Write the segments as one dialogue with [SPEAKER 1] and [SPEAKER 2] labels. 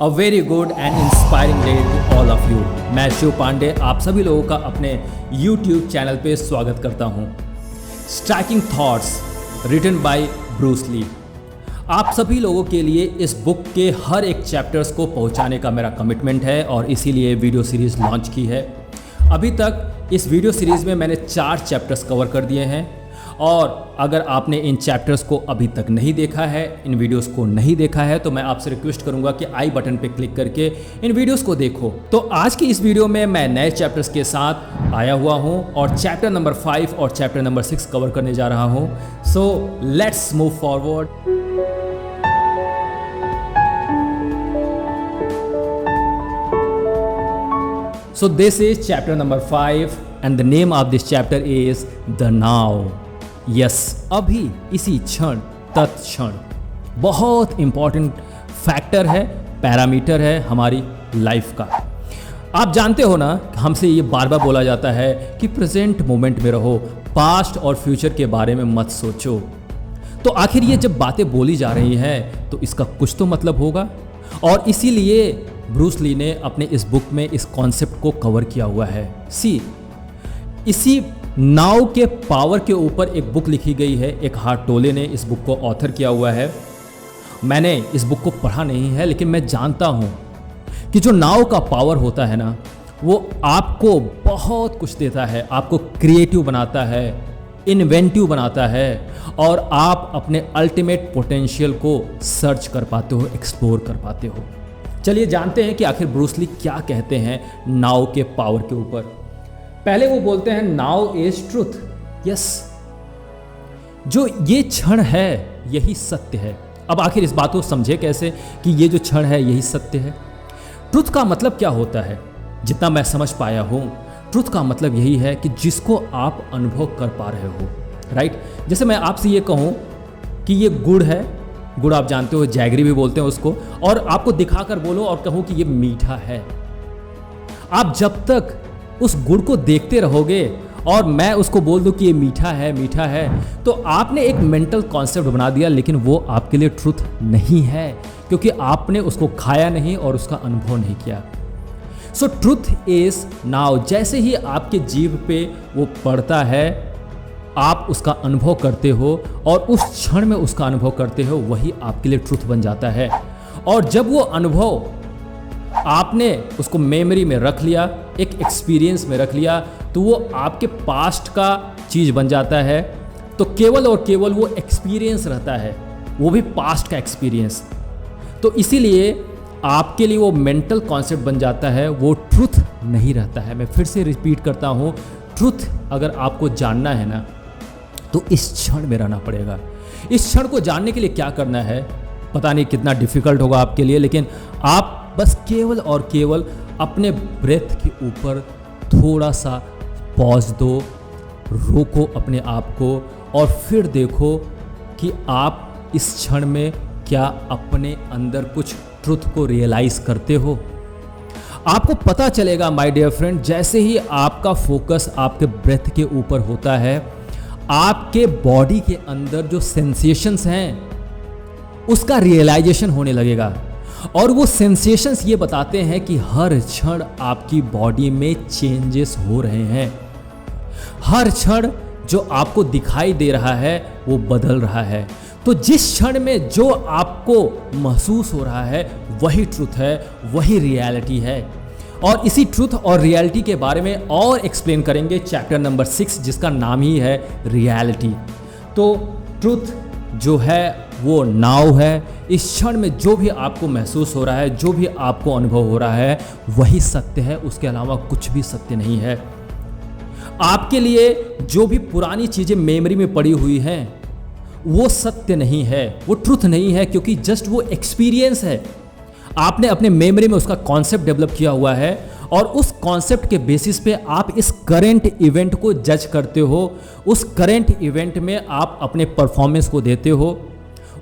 [SPEAKER 1] A very good and inspiring day to all of you. मैं शिव पांडे आप सभी लोगों का अपने YouTube चैनल पे स्वागत करता हूँ। Striking thoughts written by Bruce Lee. आप सभी लोगों के लिए इस बुक के हर एक चैप्टर्स को पहुँचाने का मेरा कमिटमेंट है और इसीलिए वीडियो सीरीज़ लॉन्च की है। अभी तक इस वीडियो सीरीज़ में मैंने 4 चैप्टर्स कवर कर दिए हैं और अगर आपने इन चैप्टर्स को अभी तक नहीं देखा है, इन वीडियोस को नहीं देखा है, तो मैं आपसे रिक्वेस्ट करूंगा कि आई बटन पे क्लिक करके इन वीडियोस को देखो। तो आज की इस वीडियो में मैं नए चैप्टर्स के साथ आया हुआ हूं और चैप्टर नंबर 5 और चैप्टर नंबर 6 कवर करने जा रहा हूं। So let's move forward. So this is chapter number 5 and the name of this chapter is the now. Yes, अभी इसी क्षण तत्क्षण बहुत इंपॉर्टेंट फैक्टर है, पैरामीटर है हमारी लाइफ का। आप जानते हो ना, हमसे ये बार बार बोला जाता है कि प्रेजेंट मोमेंट में रहो, पास्ट और फ्यूचर के बारे में मत सोचो। तो आखिर ये जब बातें बोली जा रही हैं तो इसका कुछ तो मतलब होगा और इसीलिए ब्रूस ली ने अपने इस बुक में इस कॉन्सेप्ट को कवर किया हुआ है। इसी नाव के पावर के ऊपर एक बुक लिखी गई है। एक हार्ट टोले ने इस बुक को ऑथर किया हुआ है। मैंने इस बुक को पढ़ा नहीं है, लेकिन मैं जानता हूँ कि जो नाव का पावर होता है ना, वो आपको बहुत कुछ देता है, आपको क्रिएटिव बनाता है, इन्वेंटिव बनाता है और आप अपने अल्टीमेट पोटेंशियल को सर्च कर पाते हो, एक्सप्लोर कर पाते हो। चलिए जानते हैं कि आखिर ब्रूस ली क्या कहते हैं नाउ के पावर के ऊपर। पहले वो बोलते हैं नाउ इज ट्रुथ। यस, जो ये क्षण है यही सत्य है। अब आखिर इस बात को समझे कैसे कि ये जो क्षण है यही सत्य है। ट्रुथ का मतलब क्या होता है? जितना मैं समझ पाया हूं, ट्रुथ का मतलब यही है कि जिसको आप अनुभव कर पा रहे हो। राइट? जैसे मैं आपसे ये कहूं कि ये गुड़ है, गुड़ आप जानते हो, जैगरी भी बोलते हैं उसको, और आपको दिखाकर बोलो और कहूं कि ये मीठा है। आप जब तक उस गुड़ को देखते रहोगे और मैं उसको बोल दूं कि ये मीठा है, मीठा है, तो आपने एक मेंटल कॉन्सेप्ट बना दिया, लेकिन वो आपके लिए ट्रुथ नहीं है क्योंकि आपने उसको खाया नहीं और उसका अनुभव नहीं किया। सो ट्रुथ इज नाउ। जैसे ही आपके जीभ पे वो पड़ता है, आप उसका अनुभव करते हो और उस क्षण में उसका अनुभव करते हो, वही आपके लिए ट्रुथ बन जाता है। और जब वो अनुभव आपने उसको मेमोरी में रख लिया, एक एक्सपीरियंस में रख लिया, तो वो आपके पास्ट का चीज़ बन जाता है। तो केवल और केवल वो एक्सपीरियंस रहता है, वो भी पास्ट का एक्सपीरियंस। तो इसीलिए आपके लिए वो मेंटल कॉन्सेप्ट बन जाता है, वो ट्रुथ नहीं रहता है। मैं फिर से रिपीट करता हूँ, ट्रुथ अगर आपको जानना है ना, तो इस क्षण में रहना पड़ेगा। इस क्षण को जानने के लिए क्या करना है, पता नहीं कितना डिफिकल्ट होगा आपके लिए, लेकिन आप बस केवल और केवल अपने ब्रेथ के ऊपर थोड़ा सा पॉज दो, रोको अपने आप को और फिर देखो कि आप इस क्षण में क्या अपने अंदर कुछ ट्रुथ को रियलाइज करते हो। आपको पता चलेगा माय डियर फ्रेंड, जैसे ही आपका फोकस आपके ब्रेथ के ऊपर होता है, आपके बॉडी के अंदर जो सेंसेशंस हैं उसका रियलाइजेशन होने लगेगा। और वो सेंसेशंस ये बताते हैं कि हर क्षण आपकी बॉडी में चेंजेस हो रहे हैं। हर क्षण जो आपको दिखाई दे रहा है वो बदल रहा है। तो जिस क्षण में जो आपको महसूस हो रहा है वही ट्रुथ है, वही रियलिटी है। और इसी ट्रुथ और रियलिटी के बारे में और एक्सप्लेन करेंगे चैप्टर नंबर 6, जिसका नाम ही है रियलिटी। तो ट्रुथ जो है वो नाउ है। इस क्षण में जो भी आपको महसूस हो रहा है, जो भी आपको अनुभव हो रहा है, वही सत्य है, उसके अलावा कुछ भी सत्य नहीं है। आपके लिए जो भी पुरानी चीज़ें मेमोरी में पड़ी हुई हैं वो सत्य नहीं है, वो ट्रुथ नहीं है, क्योंकि जस्ट वो एक्सपीरियंस है। आपने अपने मेमोरी में उसका कॉन्सेप्ट डेवलप किया हुआ है और उस कॉन्सेप्ट के बेसिस पे आप इस करंट इवेंट को जज करते हो। उस करंट इवेंट में आप अपने परफॉर्मेंस को देते हो।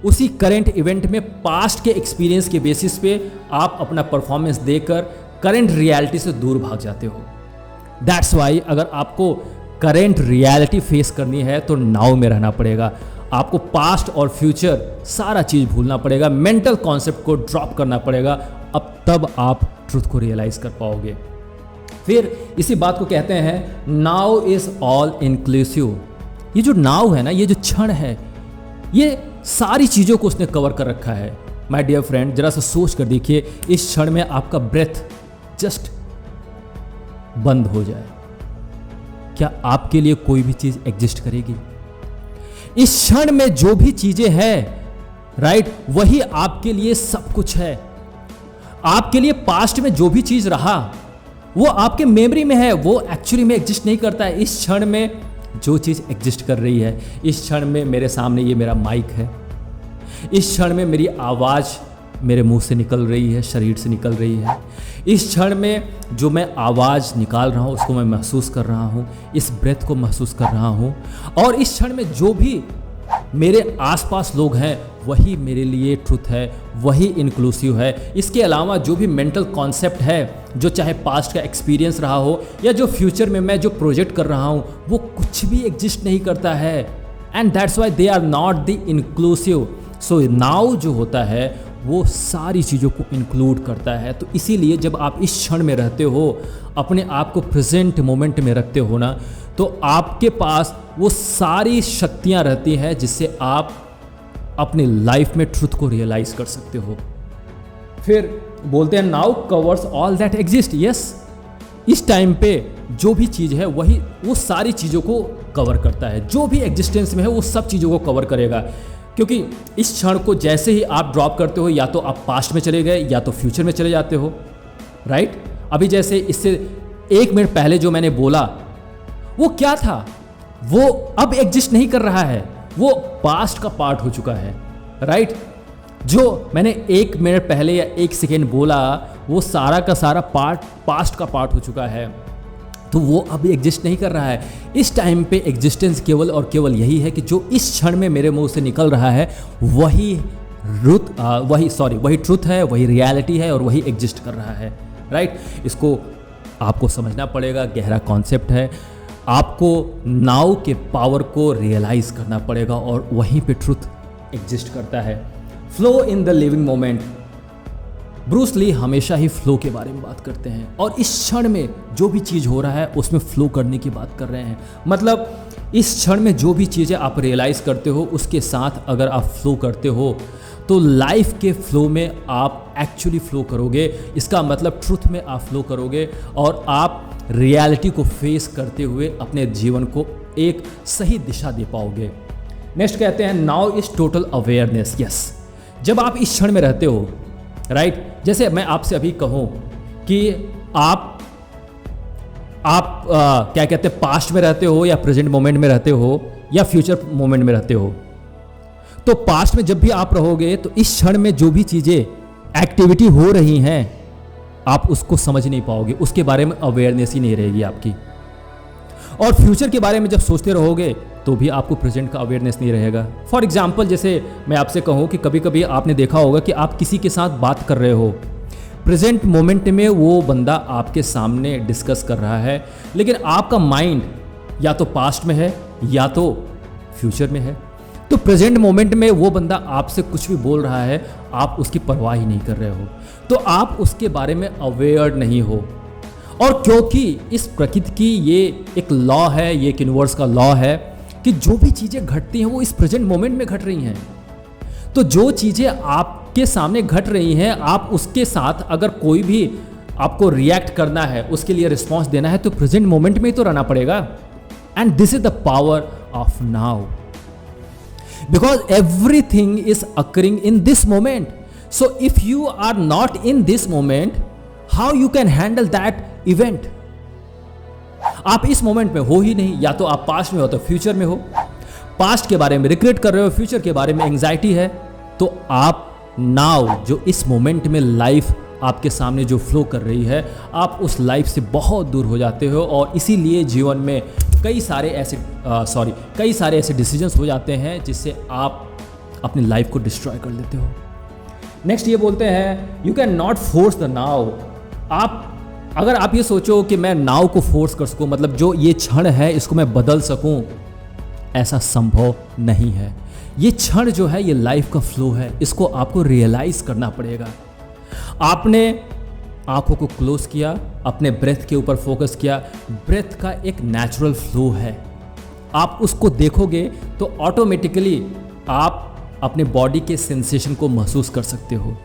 [SPEAKER 1] उसी करंट इवेंट में पास्ट के एक्सपीरियंस के बेसिस पे आप अपना परफॉर्मेंस देकर करंट रियलिटी से दूर भाग जाते हो। दैट्स वाई अगर आपको करंट रियलिटी फेस करनी है तो नाउ में रहना पड़ेगा। आपको पास्ट और फ्यूचर सारा चीज़ भूलना पड़ेगा, मेंटल कॉन्सेप्ट को ड्रॉप करना पड़ेगा अब तब आप ट्रुथ को रियलाइज कर पाओगे। फिर इसी बात को कहते हैं नाउ इज ऑल इंक्लूसिव। ये जो नाउ है ना, ये जो क्षण है, ये सारी चीज़ों को उसने कवर कर रखा है। माय डियर फ्रेंड, जरा सा सोच कर देखिए, इस क्षण में आपका ब्रेथ जस्ट बंद हो जाए, क्या आपके लिए कोई भी चीज एग्जिस्ट करेगी? इस क्षण में जो भी चीजें हैं, राइट, वही आपके लिए सब कुछ है। आपके लिए पास्ट में जो भी चीज रहा वो आपके मेमोरी में है, वो एक्चुअली में एग्जिस्ट नहीं करता है। इस क्षण में जो चीज एग्जिस्ट कर रही है, इस क्षण में मेरे सामने ये मेरा माइक है, इस क्षण में मेरी आवाज मेरे मुंह से निकल रही है, शरीर से निकल रही है। इस क्षण में जो मैं आवाज़ निकाल रहा हूँ उसको मैं महसूस कर रहा हूँ, इस ब्रेथ को महसूस कर रहा हूँ। और इस क्षण में जो भी मेरे आसपास लोग हैं वही मेरे लिए ट्रुथ है, वही इंक्लूसिव है। इसके अलावा जो भी मेंटल कॉन्सेप्ट है, जो चाहे पास्ट का एक्सपीरियंस रहा हो या जो फ्यूचर में मैं जो प्रोजेक्ट कर रहा हूँ, वो कुछ भी एग्जिस्ट नहीं करता है। And that's why they are not the inclusive. So now जो होता है वो सारी चीज़ों को इंक्लूड करता है। तो इसीलिए जब आप इस क्षण में रहते हो, अपने आप को प्रेजेंट मोमेंट में रखते हो ना, तो आपके पास वो सारी शक्तियाँ रहती हैं जिससे आप अपनी लाइफ में ट्रुथ को रियलाइज कर सकते हो। फिर बोलते हैं now covers all that exist. Yes, इस टाइम पे जो भी चीज़ है वही वो सारी चीज़ों को कवर करता है। जो भी एग्जिस्टेंस में है वो सब चीज़ों को कवर करेगा, क्योंकि इस क्षण को जैसे ही आप ड्रॉप करते हो, या तो आप पास्ट में चले गए या तो फ्यूचर में चले जाते हो, राइट। अभी जैसे इससे 1 मिनट पहले जो मैंने बोला वो क्या था, वो अब एग्जिस्ट नहीं कर रहा है, वो पास्ट का पार्ट हो चुका है, राइट। जो मैंने 1 मिनट पहले या 1 सेकेंड बोला वो सारा का सारा पार्ट पास्ट का पार्ट हो चुका है, तो वो अभी एग्जिस्ट नहीं कर रहा है। इस टाइम पे एग्जिस्टेंस केवल और केवल यही है कि जो इस क्षण में मेरे मुंह से निकल रहा है वही ट्रुथ है, वही रियलिटी है और वही एग्जिस्ट कर रहा है, राइट। इसको आपको समझना पड़ेगा, गहरा कॉन्सेप्ट है। आपको नाउ के पावर को रियलाइज करना पड़ेगा और वहीं पे ट्रुथ एग्जिस्ट करता है। Flow in the living moment. Bruce Lee हमेशा ही फ्लो के बारे में बात करते हैं और इस क्षण में जो भी चीज़ हो रहा है उसमें फ्लो करने की बात कर रहे हैं। मतलब इस क्षण में जो भी चीज़ें आप रियलाइज करते हो उसके साथ अगर आप फ्लो करते हो तो लाइफ के फ्लो में आप एक्चुअली फ्लो करोगे। इसका मतलब ट्रुथ में आप फ्लो करोगे और आप रियलिटी को फेस करते हुए अपने जीवन को एक सही दिशा दे पाओगे। नेक्स्ट कहते हैं now is total awareness. Yes, जब आप इस क्षण में रहते हो, राइट, जैसे मैं आपसे अभी कहूँ कि आप क्या कहते हैं, पास्ट में रहते हो या प्रेजेंट मोमेंट में रहते हो या फ्यूचर मोमेंट में रहते हो, तो पास्ट में जब भी आप रहोगे तो इस क्षण में जो भी चीज़ें एक्टिविटी हो रही हैं आप उसको समझ नहीं पाओगे, उसके बारे में अवेयरनेस ही नहीं रहेगी आपकी। और फ्यूचर के बारे में जब सोचते रहोगे तो भी आपको प्रेजेंट का अवेयरनेस नहीं रहेगा। फॉर एग्जाम्पल, जैसे मैं आपसे कहूँ कि कभी कभी आपने देखा होगा कि आप किसी के साथ बात कर रहे हो, प्रेजेंट मोमेंट में वो बंदा आपके सामने डिस्कस कर रहा है, लेकिन आपका माइंड या तो पास्ट में है या तो फ्यूचर में है। तो प्रेजेंट मोमेंट में वो बंदा आपसे कुछ भी बोल रहा है, आप उसकी परवाह ही नहीं कर रहे हो, तो आप उसके बारे में अवेयर नहीं हो। और क्योंकि इस प्रकृति की ये एक लॉ है, ये एक यूनिवर्स का लॉ है कि जो भी चीज़ें घटती हैं वो इस प्रेजेंट मोमेंट में घट रही हैं। तो जो चीज़ें आपके सामने घट रही हैं, आप उसके साथ अगर कोई भी आपको रिएक्ट करना है, उसके लिए रिस्पॉन्स देना है, तो प्रेजेंट मोमेंट में ही तो रहना पड़ेगा। And this is the power of now, because everything is occurring in this moment. So if you are not in this moment, how you can handle that event? आप इस moment में हो ही नहीं, या तो आप पास्ट में हो तो फ्यूचर में हो। पास्ट के बारे में रिग्रेट कर रहे हो, फ्यूचर के बारे में एंजाइटी है, तो आप नाउ जो इस मोमेंट में लाइफ आपके सामने जो फ्लो कर रही है, आप उस लाइफ से बहुत दूर हो जाते हो। और इसीलिए जीवन में कई सारे ऐसे डिसीजंस हो जाते हैं जिससे आप अपनी लाइफ को डिस्ट्रॉय कर लेते हो। नेक्स्ट ये बोलते हैं you can not force the now. अगर आप ये सोचो कि मैं नाउ को फोर्स कर सकूं, मतलब जो ये क्षण है इसको मैं बदल सकूं, ऐसा संभव नहीं है। ये क्षण जो है ये लाइफ का फ्लो है, इसको आपको रियलाइज करना पड़ेगा। आपने आंखों को क्लोज किया, अपने ब्रेथ के ऊपर फोकस किया। ब्रेथ का एक नेचुरल फ्लो है, आप उसको देखोगे तो ऑटोमेटिकली आप अपने बॉडी के सेंसेशन को महसूस कर सकते हो।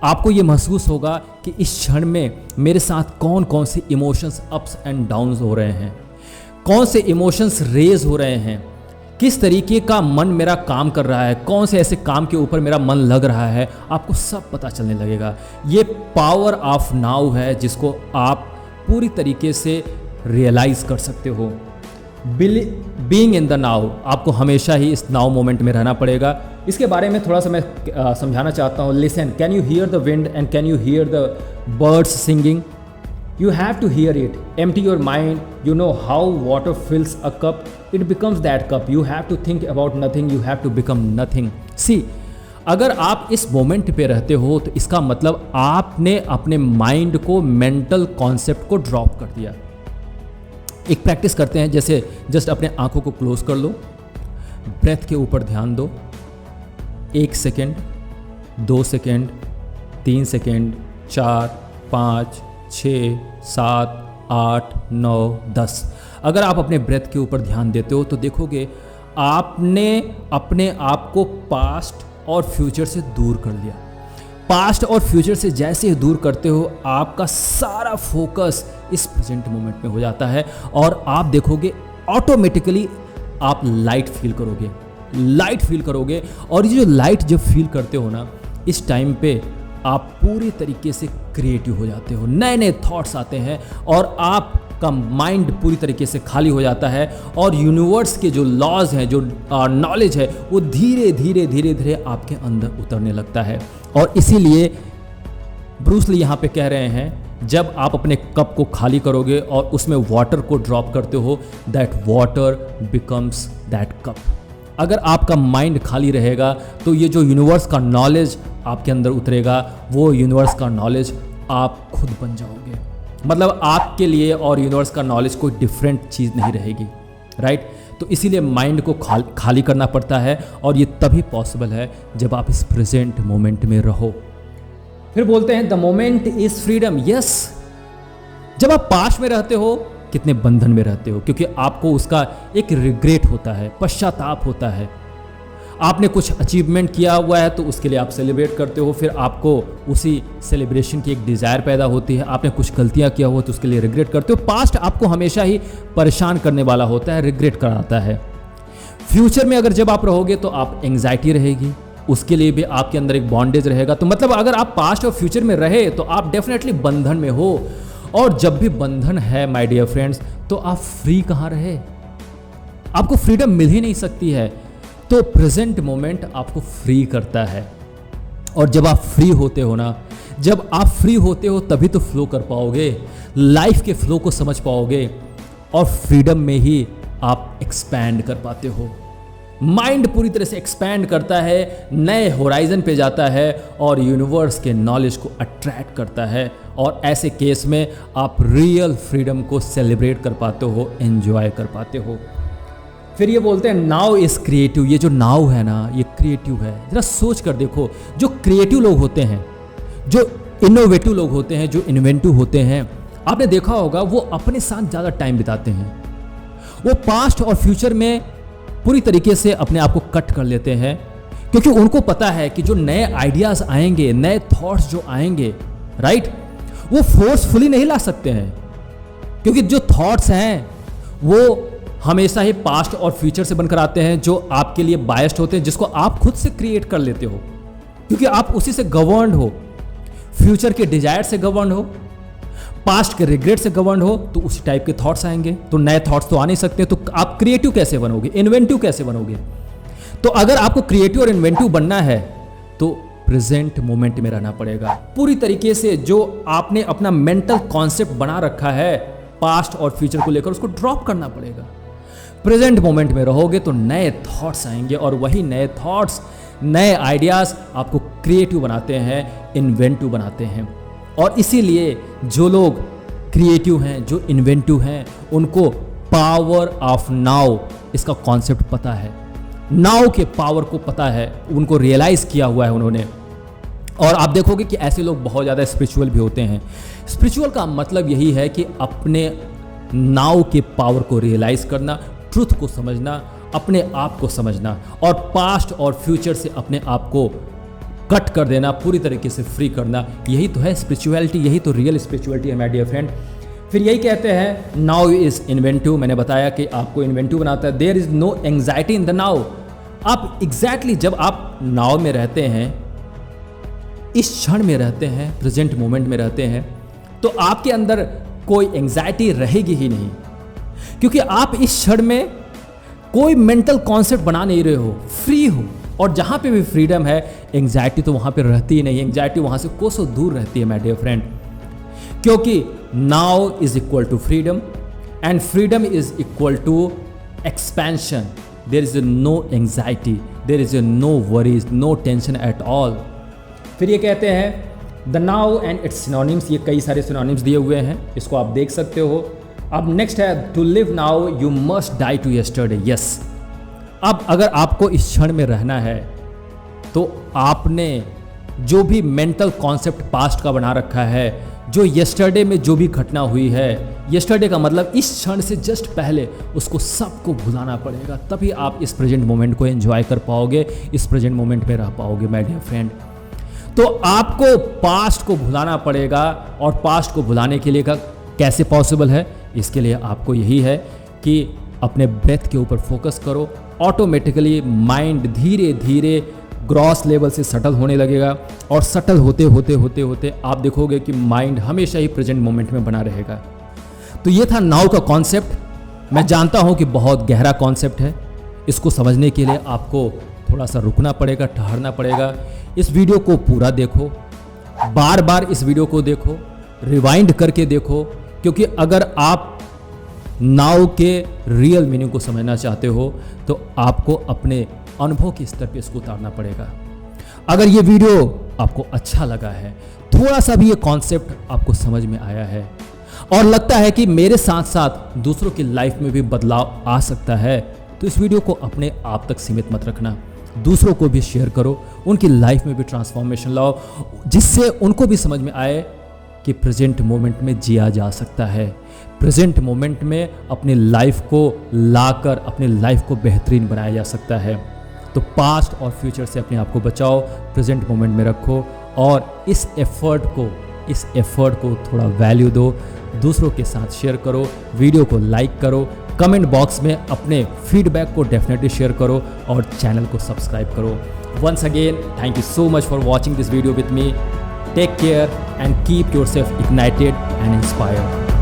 [SPEAKER 1] आपको ये महसूस होगा कि इस क्षण में मेरे साथ कौन कौन से इमोशंस अप्स एंड डाउन्स हो रहे हैं, कौन से इमोशंस रेज हो रहे हैं, किस तरीके का मन मेरा काम कर रहा है, कौन से ऐसे काम के ऊपर मेरा मन लग रहा है, आपको सब पता चलने लगेगा। ये पावर ऑफ नाउ है जिसको आप पूरी तरीके से रियलाइज कर सकते हो। बीइंग इन द नाउ, आपको हमेशा ही इस नाउ मोमेंट में रहना पड़ेगा। इसके बारे में थोड़ा सा मैं समझाना चाहता हूँ। Listen, can you here the wind and can you here the birds singing? You have to hear it. Empty your mind. You know how water fills a cup. It becomes that cup. You have to think about nothing. You have to become nothing. See, अगर आप इस moment पे रहते हो तो इसका मतलब आपने अपने माइंड को मेंटल कॉन्सेप्ट को ड्रॉप कर दिया। एक प्रैक्टिस करते हैं, जैसे जस्ट अपने आंखों को क्लोज कर लो, ब्रेथ के ऊपर ध्यान दो। 1 सेकेंड, 2 सेकेंड, 3 सेकेंड, 4, 5, 6, 7, 8, 9, 10। अगर आप अपने ब्रेथ के ऊपर ध्यान देते हो तो देखोगे आपने अपने आप को पास्ट और फ्यूचर से दूर कर लिया। पास्ट और फ्यूचर से जैसे ही दूर करते हो आपका सारा फोकस इस प्रेजेंट मोमेंट में हो जाता है और आप देखोगे ऑटोमेटिकली आप लाइट फील करोगे। और ये जो लाइट जब फील करते हो ना, इस टाइम पे आप पूरी तरीके से क्रिएटिव हो जाते हो, नए नए थॉट्स आते हैं और आपका माइंड पूरी तरीके से खाली हो जाता है और यूनिवर्स के जो लॉज हैं, जो नॉलेज है, वो धीरे धीरे आपके अंदर उतरने लगता है। और इसीलिए ब्रूस ली यहाँ पे कह रहे हैं, जब आप अपने कप को खाली करोगे और उसमें वाटर को ड्रॉप करते हो, that water becomes that cup. अगर आपका माइंड खाली रहेगा तो ये जो यूनिवर्स का नॉलेज आपके अंदर उतरेगा, वो यूनिवर्स का नॉलेज आप खुद बन जाओगे। मतलब आपके लिए और यूनिवर्स का नॉलेज कोई डिफरेंट चीज़ नहीं रहेगी, राइट? तो इसीलिए माइंड को खाली करना पड़ता है और ये तभी पॉसिबल है जब आप इस प्रेजेंट मोमेंट में रहो। फिर बोलते हैं the moment is freedom. Yes, जब आप पास्ट में रहते हो कितने बंधन में रहते हो, क्योंकि आपको उसका एक रिग्रेट होता है, पश्चाताप होता है। आपने कुछ अचीवमेंट किया हुआ है तो उसके लिए आप सेलिब्रेट करते हो, फिर आपको उसी सेलिब्रेशन की एक डिज़ायर पैदा होती है। आपने कुछ गलतियां किया हुआ तो उसके लिए रिग्रेट करते हो। पास्ट आपको हमेशा ही परेशान करने वाला होता है, रिग्रेट कराता है। फ्यूचर में अगर जब आप रहोगे तो आप एंग्जाइटी रहेगी, उसके लिए भी आपके अंदर एक बॉन्डेज रहेगा। तो मतलब अगर आप पास्ट और फ्यूचर में रहे तो आप डेफिनेटली बंधन में हो, और जब भी बंधन है माय डियर फ्रेंड्स, तो आप फ्री कहाँ रहे? आपको फ्रीडम मिल ही नहीं सकती है। तो प्रेजेंट मोमेंट आपको फ्री करता है। और जब आप फ्री होते हो ना, जब आप फ्री होते हो तभी तो फ्लो कर पाओगे, लाइफ के फ्लो को समझ पाओगे, और फ्रीडम में ही आप एक्सपैंड कर पाते हो। माइंड पूरी तरह से एक्सपैंड करता है, नए होराइजन पे जाता है और यूनिवर्स के नॉलेज को अट्रैक्ट करता है, और ऐसे केस में आप रियल फ्रीडम को सेलिब्रेट कर पाते हो, एंजॉय कर पाते हो। फिर ये बोलते हैं नाउ इज क्रिएटिव। ये जो नाउ है ना, ये क्रिएटिव है। जरा सोच कर देखो, जो क्रिएटिव लोग होते हैं, जो इनोवेटिव लोग होते हैं, जो इन्वेंटिव होते हैं, आपने देखा होगा वो अपने साथ ज़्यादा टाइम बिताते हैं। वो पास्ट और फ्यूचर में पूरी तरीके से अपने आप को कट कर लेते हैं, क्योंकि उनको पता है कि जो नए आइडियाज़ आएंगे, नए थॉट्स जो आएंगे, राइट, वो फोर्सफुली नहीं ला सकते हैं, क्योंकि जो थॉट्स हैं वो हमेशा ही पास्ट और फ्यूचर से बनकर आते हैं, जो आपके लिए बायस्ड होते हैं, जिसको आप खुद से क्रिएट कर लेते हो, क्योंकि आप उसी से गवर्न हो। फ्यूचर के डिजायर से गवर्न हो, पास्ट के रिग्रेट से गवर्न हो, तो उसी टाइप के थॉट्स आएंगे। तो नए थॉट्स तो आ नहीं सकते, तो आप क्रिएटिव कैसे बनोगे, इन्वेंटिव कैसे बनोगे? तो अगर आपको क्रिएटिव और इन्वेंटिव बनना है तो प्रेजेंट मोमेंट में रहना पड़ेगा। पूरी तरीके से जो आपने अपना मेंटल कॉन्सेप्ट बना रखा है पास्ट और फ्यूचर को लेकर, उसको ड्रॉप करना पड़ेगा। प्रेजेंट मोमेंट में रहोगे तो नए थॉट्स आएंगे, और वही नए थॉट्स, नए आइडियाज़ आपको क्रिएटिव बनाते हैं, इन्वेंटिव बनाते हैं। और इसीलिए जो लोग क्रिएटिव हैं, जो इन्वेंटिव हैं, उनको पावर ऑफ नाउ, इसका कॉन्सेप्ट पता है, नाउ के पावर को पता है, उनको रियलाइज़ किया हुआ है उन्होंने। और आप देखोगे कि ऐसे लोग बहुत ज़्यादा स्पिरिचुअल भी होते हैं। स्पिरिचुअल का मतलब यही है कि अपने नाउ के पावर को रियलाइज़ करना, ट्रुथ को समझना, अपने आप को समझना और पास्ट और फ्यूचर से अपने आप को कट कर देना, पूरी तरीके से फ्री करना। यही तो है स्पिरिचुअलिटी, यही तो रियल स्पिरिचुअलिटी है माय डियर फ्रेंड। फिर यही कहते हैं नाउ इज़ इन्वेंटिव। मैंने बताया कि आपको इन्वेंटिव बनाता है। There is no anxiety in the now. आप एग्जैक्टली जब आप नाउ में रहते हैं, इस क्षण में रहते हैं, प्रेजेंट मोमेंट में रहते हैं, तो आपके अंदर कोई एंग्जाइटी रहेगी ही नहीं, क्योंकि आप इस क्षण में कोई मेंटल कॉन्सेप्ट बना नहीं रहे हो, फ्री हो। और जहाँ पे भी फ्रीडम है, एंग्जाइटी तो वहाँ पे रहती ही नहीं। एंग्जाइटी वहाँ से कोसों दूर रहती है माय डियर फ्रेंड, क्योंकि now is equal to freedom and freedom is equal to expansion. There is no anxiety, there is no worries, no tension at all. फिर ये कहते हैं the now and it's synonyms. ये कई सारे synonyms दिए हुए हैं, इसको आप देख सकते हो। अब नेक्स्ट है to live now you must die to yesterday. Yes, अब अगर आपको इस क्षण में रहना है तो आपने जो भी मेंटल कॉन्सेप्ट पास्ट का बना रखा है, जो यस्टरडे में जो भी घटना हुई है, यस्टरडे का मतलब इस क्षण से जस्ट पहले, उसको सबको भुलाना पड़ेगा। तभी आप इस प्रेजेंट मोमेंट को एंजॉय कर पाओगे, इस प्रेजेंट मोमेंट में रह पाओगे माय डियर फ्रेंड। तो आपको पास्ट को भुलाना पड़ेगा, और पास्ट को भुलाने के लिए कैसे पॉसिबल है? इसके लिए आपको यही है कि अपने ब्रेथ के ऊपर फोकस करो। ऑटोमेटिकली माइंड धीरे धीरे ग्रॉस लेवल से सटल होने लगेगा, और सटल होते होते होते होते आप देखोगे कि माइंड हमेशा ही प्रेजेंट मोमेंट में बना रहेगा। तो ये था नाउ का कॉन्सेप्ट। मैं जानता हूँ कि बहुत गहरा कॉन्सेप्ट है, इसको समझने के लिए आपको थोड़ा सा रुकना पड़ेगा, ठहरना पड़ेगा। इस वीडियो को पूरा देखो, बार बार इस वीडियो को देखो, रिवाइंड करके देखो, क्योंकि अगर आप नाउ के रियल मीनिंग को समझना चाहते हो तो आपको अपने अनुभव के स्तर पे इसको उतारना पड़ेगा। अगर ये वीडियो आपको अच्छा लगा है, थोड़ा सा भी ये कॉन्सेप्ट आपको समझ में आया है और लगता है कि मेरे साथ साथ दूसरों की लाइफ में भी बदलाव आ सकता है, तो इस वीडियो को अपने आप तक सीमित मत रखना, दूसरों को भी शेयर करो, उनकी लाइफ में भी ट्रांसफॉर्मेशन लाओ, जिससे उनको भी समझ में आए कि प्रेजेंट मोमेंट में जिया जा सकता है। प्रेजेंट मोमेंट में अपनी लाइफ को लाकर अपनी लाइफ को बेहतरीन बनाया जा सकता है। तो पास्ट और फ्यूचर से अपने आप को बचाओ, प्रेजेंट मोमेंट में रखो, और इस एफर्ट को थोड़ा वैल्यू दो, दूसरों के साथ शेयर करो, वीडियो को लाइक करो, कमेंट बॉक्स में अपने फीडबैक को डेफिनेटली शेयर करो, और चैनल को सब्सक्राइब करो। Once again, thank you so much for watching this video with me. Take care and keep yourself ignited and inspired.